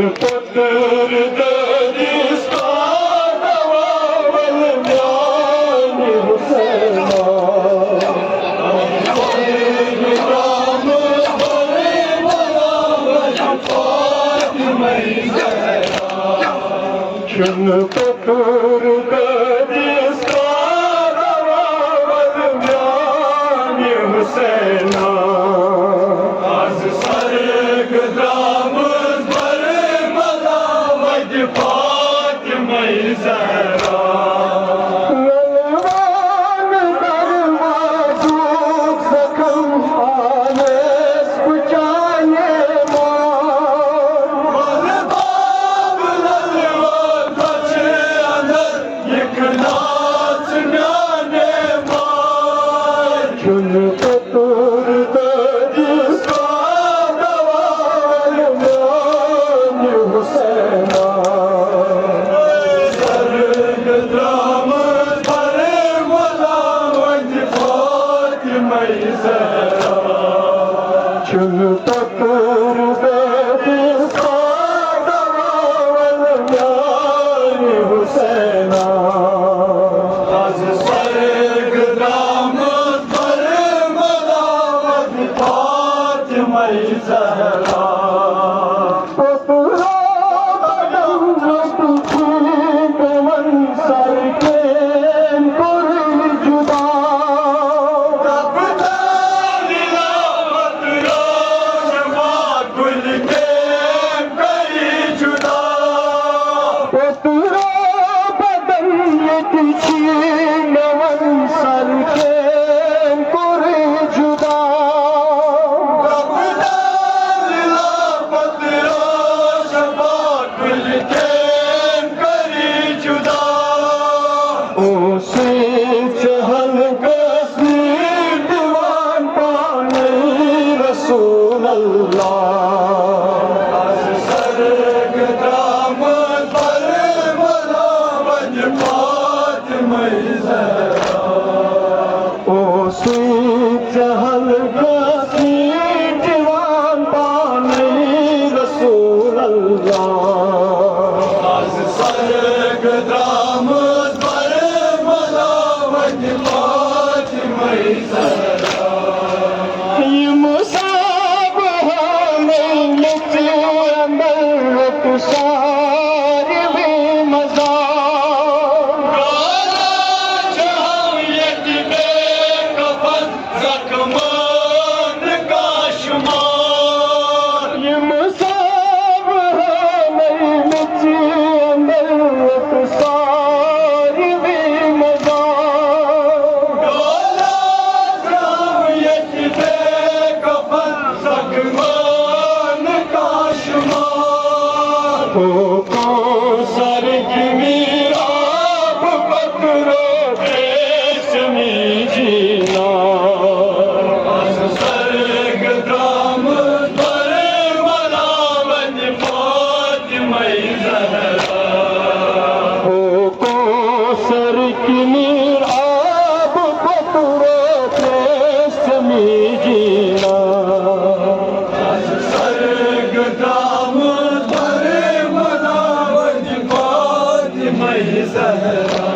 पत्तर दरिस्तान वल म्यान हुसैना राम बरे मलावत फातिमा ज़हरा चुन पत्तर दरिस्तान वल म्यान हुसैना फातिमा ज़हरा ललवान दरवाज़ों ज़ख्म आलस कुचाने मार बाब ललवान बचे अंदर एक नाच न्याने मार चुन पतूर दरिस्तान वल म्यान हुसैना चुन पत्तर दरिस्तान वल म्यान हुसैना आज सरग दामद बरे मलावत फातिमा ज़हरा रसूल अल्लाह सरग दामद बरे मलावत फातिमा ज़हरा ओ चहल गसी दीवान पानी रसूल अल्लाह सरग दामद बरे मलावत फातिमा ज़हरा सर की मीराब पत्रो रेशमी जीना सरग दामद बरे मलावत फातिमा ज़हरा को सर की मीराब पत्रो रेशमी जीना सरग दामद Zahra